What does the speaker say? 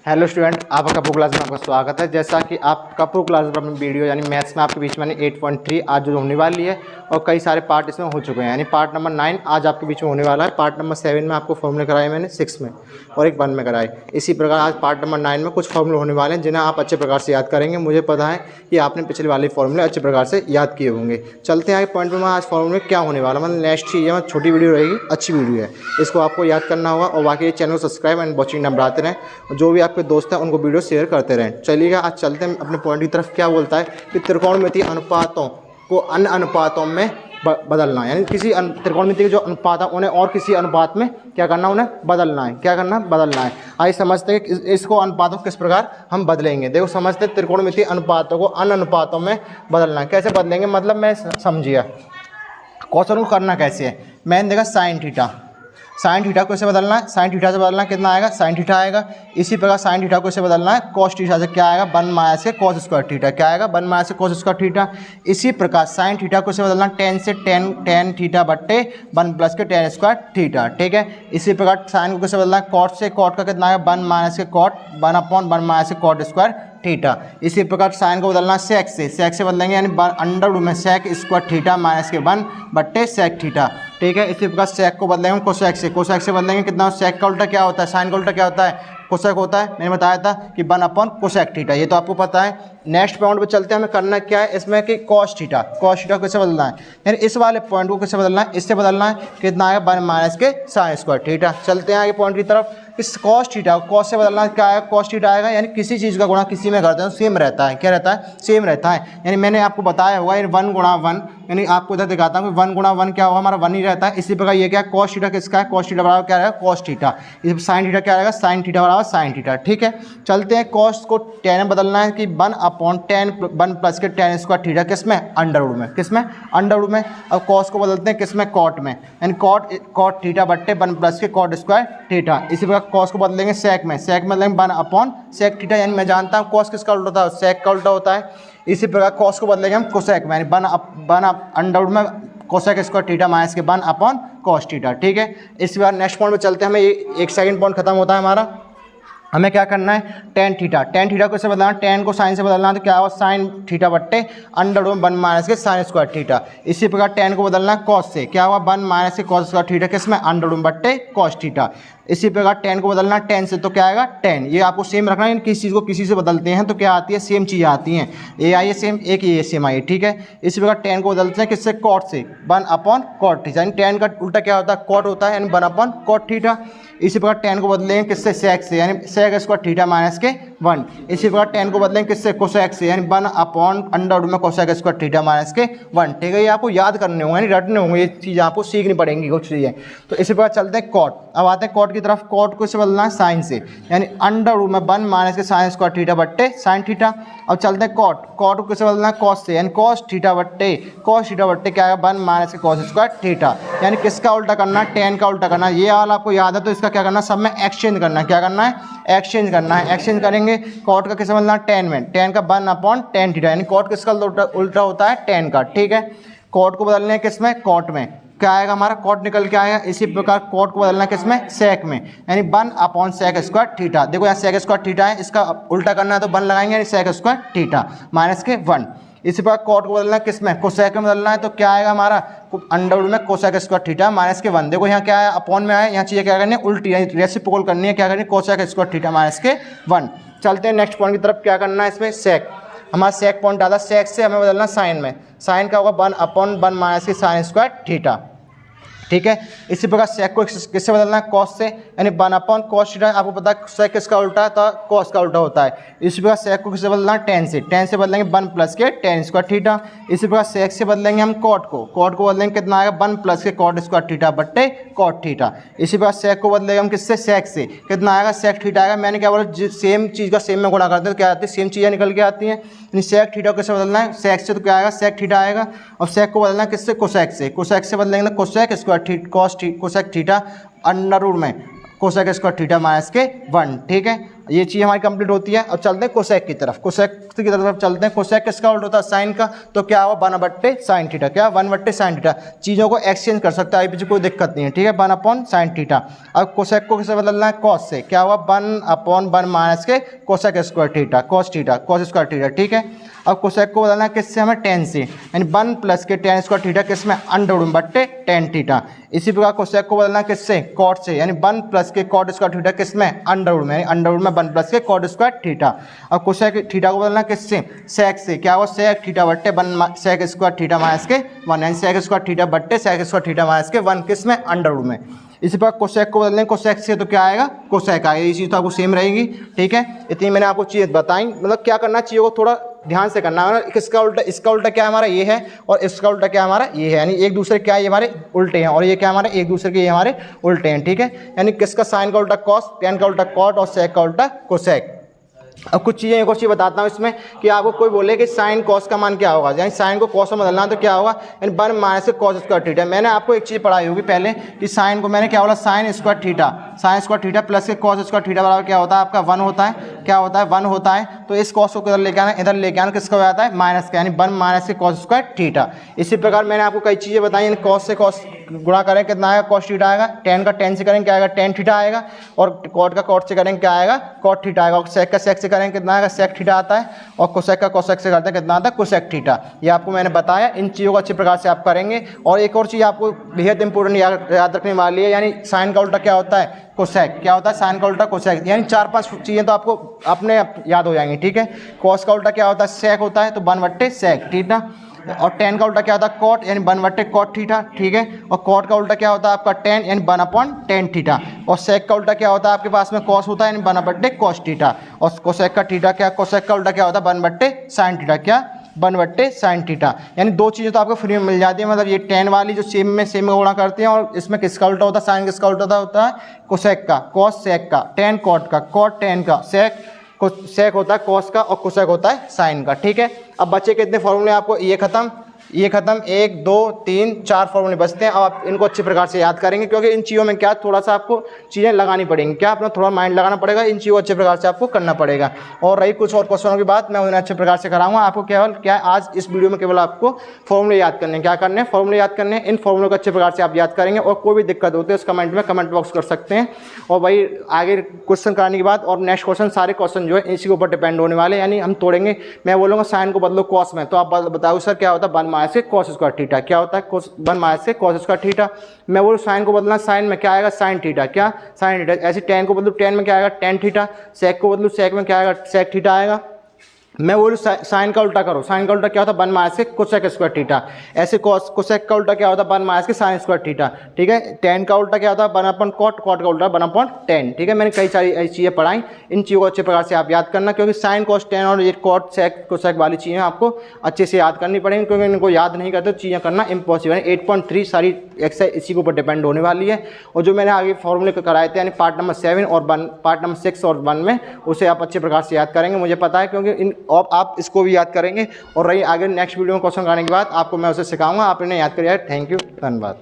Hello student, आपका Kapoor class में आपका स्वागत है। जैसा कि आप कपूर क्लास पर अपनी वीडियो यानी मैथ्स में आपके बीच में 8.3 आज जो होने वाली है और कई सारे पार्ट इसमें हो चुके हैं, यानी पार्ट नंबर 9 आज आपके बीच में होने वाला है। पार्ट नंबर 7 में आपको फॉर्मूले कराए मैंने 6 में और एक 1 में कराए। इसी प्रकार आज पार्ट नंबर 9 में कुछ फॉर्मूले होने वाले हैं जिन्हें आप अच्छे प्रकार से याद करेंगे। मुझे पता है कि आपने पिछले वाले फॉर्मूले अच्छे प्रकार से याद किए होंगे। चलते हैं आगे पॉइंट में। आज फॉर्मूले क्या होने वाला मतलब नेक्स्ट ही छोटी वीडियो रहेगी, अच्छी वीडियो है, इसको आपको याद करना होगा और बाकी channel subscribe and watching number आते रहें। जो भी आपके दोस्त हैं उनको वीडियो शेयर करते रहें। चलिएगा आज चलते हैं अपने पॉइंट की तरफ। क्या बोलता है कि त्रिकोणमितीय अनुपातों को अन्य अनुपातों में बदलना, यानी किसी त्रिकोणमिति के जो अनुपात है उन्हें और किसी अनुपात में क्या करना, उन्हें बदलना है। क्या करना, बदलना है। आइए समझते हैं कि इसको अनुपातों किस प्रकार हम बदलेंगे। देखो समझते हैं, त्रिकोणमितीय अनुपातों को अन्य अनुपातों में बदलना कैसे बदलेंगे, मतलब मैं समझिए क्वेश्चन को करना कैसे है। मैंने देखा साइन थीटा, साइन थीटा को कैसे बदलना है, साइन थीटा से बदलना कितना आएगा, साइन थीटा आएगा। इसी प्रकार साइन थीटा को कैसे बदलना है, कॉस थीटा से क्या आएगा, 1 माइनस के कॉस स्क्वायर थीटा, क्या आएगा 1 माइनस के कॉस स्क्वायर थीटा। इसी प्रकार साइन थीटा को कैसे बदलना, टेन से टेन थीटा बट्टे 1 प्लस के टेन स्क्वायर थीटा, ठीक है। इसी प्रकार साइन को कैसे बदलना है, कॉट से कॉट का कितना आएगा 1 माइनस के कॉट 1/1 माइनस के कॉट स्क्वायर थीटा। इसी प्रकार साइन को बदलना सेक से बदलेंगे, यानी अंडर रूट में सेक स्क्वायर थीटा माइनस के 1 बट्टे सेक थीटा, ठीक है। इसी प्रकार सेक को बदलेंगे कोसेक से बदलेंगे कितना, सेक का उल्टा क्या होता है, साइन का उल्टा क्या होता है, कोसेक होता है। मैंने बताया था कि 1/, कोसेक थीटा, ये तो आपको पता है। नेक्स्ट पॉइंट पे चलते हैं, हमें करना क्या है इसमें कि कॉस थीटा कैसे बदलना है, यानी इस वाले पॉइंट को कैसे बदलना है, इससे बदलना है कितना आएगा 1 माइनस के साइन स्क्वायर थीटा। चलते हैं आगे पॉइंट की तरफ। इस कॉस थीटा को कॉस से बदलना क्या आएगा, कॉस थीटा आएगा, यानी किसी चीज़ का गुणा किसी में करते हैं सेम रहता है। क्या रहता है, सेम रहता है। यानी मैंने आपको बताया होगा 1 गुणा 1, यानी आपको इधर दिखाता हूँ कि 1 गुणा 1 क्या होगा, हमारा 1 ही रहता है। इसी प्रकार ये क्या है, कॉस थीटा किसका है, कॉस थीटा बराबर क्या रहेगा, कॉस थीटा। इस साइन थीटा क्या रहेगा, साइन थीटा बराबर साइन थीटा, ठीक है। चलते हैं, कॉस को टेन में बदलना है कि 1/10 1 प्लस के टेन स्क्वायर थीटा, किसमें, अंडर रूट में, किसमें, अंडर रूट में। अब कॉस को बदलते हैं किसमें, कॉट में, यानी कॉट थीटा बट्टे 1 प्लस के कॉट स्क्वायर थीटा। इसी प्रकार कॉस को बदलेंगे सेक में बदलेंगे 1/सेक थीटा, यानी मैं जानता हूँ कॉस किसका उल्टा होता है, सेक का उल्टा होता है। इसी प्रकार कॉस को बदलेंगे हम कोसेक में, यानी 1 अंडर रूट में कोसेक स्क्वायर थीटा माइनस के 1/कॉस थीटा, ठीक है। इस बार नेक्स्ट पॉइंट पे चलते हैं। हमें एक सेकंड पॉइंट खत्म होता है हमारा। हमें क्या करना है, टेन थीटा को कैसे बदलना, टेन को साइन से बदलना, तो क्या होगा साइन थीटा बट्टे अंडर रूट 1 माइनस के साइन स्क्वायर थीटा। इसी प्रकार टेन को बदलना है कॉस से, क्या होगा 1 माइनस के कॉस स्क्वायर थीटा, किसमें, अंडर रूट बट्टे कॉस थीटा। इसी प्रकार टेन को बदलना टेन से, तो क्या आएगा 10। ये आपको सेम रखना है, किसी चीज़ को किसी से बदलते हैं तो क्या आती है, सेम चीज़ आती हैं। ए आई सेम, एक ये सेम आई, ठीक है। इसी प्रकार टेन को बदलते हैं किससे, कॉट से 1/कॉट थीटा, यानी टेन का उल्टा क्या होता है, कॉट होता है, यानी 1/कॉट थीटा। इसी प्रकार टेन को बदलेंगे किससे, सेक से, यानी सेक स्क्वायर थीटा माइनस के 1। इसी प्रकार टेन को बदलेंगे किससे, कोसेक से, यानी 1/, अंडर रूट में कोसेक स्क्वायर थीटा माइनस के 1, ठीक है। ये आपको याद करने होंगे, यानी रटने होंगे, ये चीज़ आपको सीखनी पड़ेंगी कुछ चीज़ें। तो इसी प्रकार चलते हैं कॉट। अब आते हैं कॉट की तरफ। कॉट को से बदलना है साइन से, यानी अंडर रूट में 1 माइनस के साइन स्क्वायर थीटा बट्टे साइन थीटा। अब चलते हैं कॉट को कैसे बदलना है, कॉस से, यानी कॉस थीटा बट्टे क्या है 1 माइनस के कॉस स्क्वायर थीटा, यानी किसका उल्टा करना है, टेन का उल्टा करना है। ये वाला आपको याद है तो इसका क्या करना है, सब में एक्सचेंज करना है। क्या करना है, एक्सचेंज करना है। एक्सचेंज करेंगे, कॉट का कैसे बदलना है, टेन में, टेन का 1/10 थीटा, यानी कॉट किसका उल्टा होता है, टेन का, ठीक है। कॉट को बदलने किसमें, कॉट में, क्या आएगा हमारा, कॉट निकल के आएगा। इसी प्रकार कॉट को बदलना किसमें, सेक में, यानी 1/सेक स्क्वायर थीटा। देखो यहाँ सेक स्क्वायर थीटा है, इसका उल्टा करना है तो 1 लगाएंगे, यानी सेक स्क्वायर थीटा माइनस के 1। इसी प्रकार कॉट को बदलना किसमें, कोसेक में बदलना है, तो क्या आएगा हमारा अंडर रूट में कोसेक स्क्वायर थीटा माइनस के 1। देखो यहाँ क्या है, अपॉन में आया, यहाँ चीज़ें क्या करनी है, उल्टी, यानी रेसिप्रोकल करनी है। क्या करनी है, कोसेक स्क्वायर थीटा माइनस के 1। चलते हैं नेक्स्ट पॉइंट की तरफ। क्या करना है इसमें, सेक, हमारा सेक पॉइंट आता है, सेक से हमें बदलना साइन में, साइन का होगा 1/1 माइनस के साइन स्क्वायर थीटा, ठीक है। इसी प्रकार सेक को किससे बदलना है, कॉस से, यानी 1/कॉस थीटा। आपको पता है सेक किसका उल्टा है, तो कॉस का उल्टा होता है। इसी प्रकार सेक को किससे बदलना है, टेन से बदलेंगे 1 प्लस के टेन स्क्वायर थीटा। इसी प्रकार सेक से बदलेंगे हम कॉट को बदलेंगे कितना आएगा, 1 प्लस के कॉट स्क्वायर थीटा बट्टे कॉट थीटा। इसी प्रकार सेक को बदलेंगे हम किससे, सेक से, कितना आएगा, सेक थीटा आएगा। मैंने क्या बोला, सेम चीज़ का सेम में गुणा करते हैं तो क्या आती है, सेम चीज़ें निकल के आती हैं। यानी सेक थीटा को किससे बदलना है, सेक से, तो क्या आएगा, सेक थीटा आएगा। और सेक को बदलना किससे, कोसेक से बदलेंगे तो cosec square cosec theta under root में कोसेक स्क्वायर थीटा माइनस के 1, ठीक है। ये चीज़ हमारी कंप्लीट होती है। और चलते हैं कोसेक की तरफ, कोसेक की तरफ चलते हैं। कोसेक किसका उल्टा होता है? साइन का। तो क्या हुआ? 1/sin थीटा, क्या 1/sin थीटा। चीज़ों को एक्सचेंज कर सकता है, पीछे कोई दिक्कत नहीं है, ठीक है। 1/sin theta. अब कोसेक को किससे बदलना है? कॉस से। क्या हुआ? 1/1 माइनस के cosec square theta, cos square theta, ठीक है। अब कोसेक को बदलना है किससे? हमें tan से, यानी 1 प्लस के tan स्क्वायर थीटा किसमें? √tan theta. इसी प्रकार कोसेक को बदलना किससे? कॉट से, यानी 1 प्लस के कॉट स्क्वायर थीटा किसमें? अंडर में, अंडर में 1 प्लस के कॉट स्क्वायर थीटा। अब कोसेक थीटा को बदलना किससे? सेक से। क्या हुआ? सेक थीटा बट्टे 1 सेक स्क्वायर थीटा माइनस के 1, यानी सेक स्क्वायर थीटा बट्टे सेक स्क्वायर थीटा माइनस के 1 किसमें? अंडर में। इसी प्रकार कोसेक को बदलें कोसेक से, तो क्या आएगा? कोसेक आएगा। ये चीज़ तो आपको सेम रहेगी, ठीक है। इतनी मैंने आपको चीज़ बताई। मतलब क्या करना चाहिए को थोड़ा ध्यान से करना है। किसका उल्टा? इसका उल्टा क्या हमारा ये है, और इसका उल्टा क्या हमारा ये है, यानी एक दूसरे क्या ये हमारे उल्टे हैं, और ये क्या हमारे एक दूसरे के ये हमारे उल्टे हैं, ठीक है। यानी किसका? साइन का उल्टा कॉस, tan का उल्टा कॉट, और सेक का उल्टा कोसेक। अब कुछ चीज़ें एक और चीज़ बताता हूँ इसमें, कि आपको कोई बोले कि साइन कॉस का मान क्या होगा, यानी साइन को कॉस में बदलना तो क्या होगा, यानी 1 माइनस के कॉस स्क्वायर थीटा। मैंने आपको एक चीज़ पढ़ाई होगी पहले कि साइन को मैंने क्या बोला? साइन स्क्वायर थीटा प्लस के कॉस स्क्वायर थीटा बराबर क्या होता है? आपका 1 होता है। क्या होता है? 1 होता है। तो इस कॉस को इधर लेके आना किसका हो जाता है? माइनस का, यानी 1 माइनस के कॉस स्क्वायर थीटा। इसी प्रकार मैंने आपको कई चीज़ें बताई, यानी कॉस से कॉस गुणा करें कितना आएगा? कॉस थीटा आएगा। tan का tan से करेंगे क्या आएगा? tan थीटा आएगा। और कॉट का कॉट से करेंगे क्या आएगा? कॉट थीटा आएगा। और सेक का सेक से करेंगे कितना आएगा? सेक थीटा आता है। और कोसेक का कोसेक से करते हैं कितना आता है? Cosec theta. ये आपको मैंने बताया। इन चीज़ों को अच्छी प्रकार से आप करेंगे। और एक और चीज़ आपको बेहद इंपॉर्टेंट याद रखने वाली है, यानी साइन का उल्टा क्या होता है? कोसेक। क्या होता है? साइन का उल्टा कोसेक। यानी 4-5 चीज़ें तो आपको अपने याद हो जाएंगी, ठीक है। कॉस का उल्टा क्या होता है? सेक होता है, तो 1/sec थीटा। और tan का उल्टा क्या होता है? कॉट, यानी 1/cot थीटा, ठीक है। और कॉट का उल्टा क्या होता है आपका? tan, यानी 1/tan थीटा। और सेक का उल्टा क्या होता है आपके पास में? कॉस होता है, यानी 1/cos थीटा। और कोसेक का थीटा क्या? कोसेक का उल्टा क्या होता है? 1/sin theta. क्या? 1/sin theta. यानी दो चीज़ें तो आपको फ्री में मिल जाती है। मतलब ये tan वाली जो सेम में गुणा करते हैं, और इसमें किसका उल्टा होता है? साइन किसका उल्टा होता है? कोसेक का। कॉस सेक का, tan कॉट का, कॉट tan का, सेक होता है कॉस का, और कोसेक होता है साइन का, ठीक है। अब बच्चे कितने फॉर्मूले आपको? ये खत्म, 1 2 3 4 फॉर्मूले बचते हैं। अब आप इनको अच्छी प्रकार से याद करेंगे, क्योंकि इन चीज़ों में क्या थोड़ा सा आपको चीज़ें लगानी पड़ेंगी। क्या? अपना थोड़ा माइंड लगाना पड़ेगा, इन चीज़ों को अच्छे प्रकार से आपको करना पड़ेगा। और रही कुछ और क्वेश्चनों की बात, मैं उन्हें अच्छे प्रकार से कराऊंगा। आपको केवल क्या आज इस वीडियो में केवल आपको फॉर्मूले याद करने हैं। क्या करने हैं? फॉर्मूले याद करने हैं। इन फॉर्मूलों को अच्छे प्रकार से आप याद करेंगे। और कोई भी दिक्कत होती है उस कमेंट में कमेंट बॉक्स कर सकते हैं। और भाई आगे क्वेश्चन कराने के बाद और नेक्स्ट क्वेश्चन, सारे क्वेश्चन जो है इसी के ऊपर डिपेंड होने वाले, यानी हम तोड़ेंगे। मैं बोलूँगा साइन को बदलो कॉस में, तो आप बताओ सर क्या होता है? 1 माइनस के कॉस स्क्वायर थीटा। क्या होता है? 1 माइनस से कॉस स्क्वायर थीटा। मैं बोलूँ साइन को बदलना, साइन में क्या आएगा? Sine theta. क्या? Sine theta. ऐसे tan को बदलूँ, tan में क्या आएगा? tan theta. सेक को बदलूँ, सेक में क्या आएगा? सेक थीटा आएगा। मैं बोलूँ साइन का उल्टा करो, साइन का उल्टा क्या होता है? 1 माइनस के कोसेक स्क्वायर थीटा। ऐसे कोसेक का उल्टा क्या होता है? 1 माइनस के साइन स्क्वायर थीटा, ठीक है। tan का उल्टा क्या होता है? 1/cot, कॉट का उल्टा 1/tan, ठीक है। मैंने कई सारी ऐसी चीज़ें पढ़ाई। इन चीज़ों को अच्छे प्रकार से आप याद करना, क्योंकि साइन कॉस tan और ये कॉट सेक कोसेक वाली चीज़ें आपको अच्छे से याद करनी पड़ेगी, क्योंकि इनको याद नहीं करते तो चीज़ें करना इम्पॉसिबल है। 8.3 सारी एक्सरसाइज इसी के ऊपर डिपेंड होने वाली है। और जो मैंने आगे फॉर्मूले कराए थे, यानी पार्ट नंबर 7 और पार्ट नंबर 6 और 1 में, उसे आप अच्छे प्रकार से याद करेंगे, मुझे पता है, क्योंकि आप इसको भी याद करेंगे। और रही आगे नेक्स्ट वीडियो में क्वेश्चन कराने के बाद आपको मैं उसे सिखाऊंगा, आप इन्हें याद करिए। थैंक यू, धन्यवाद।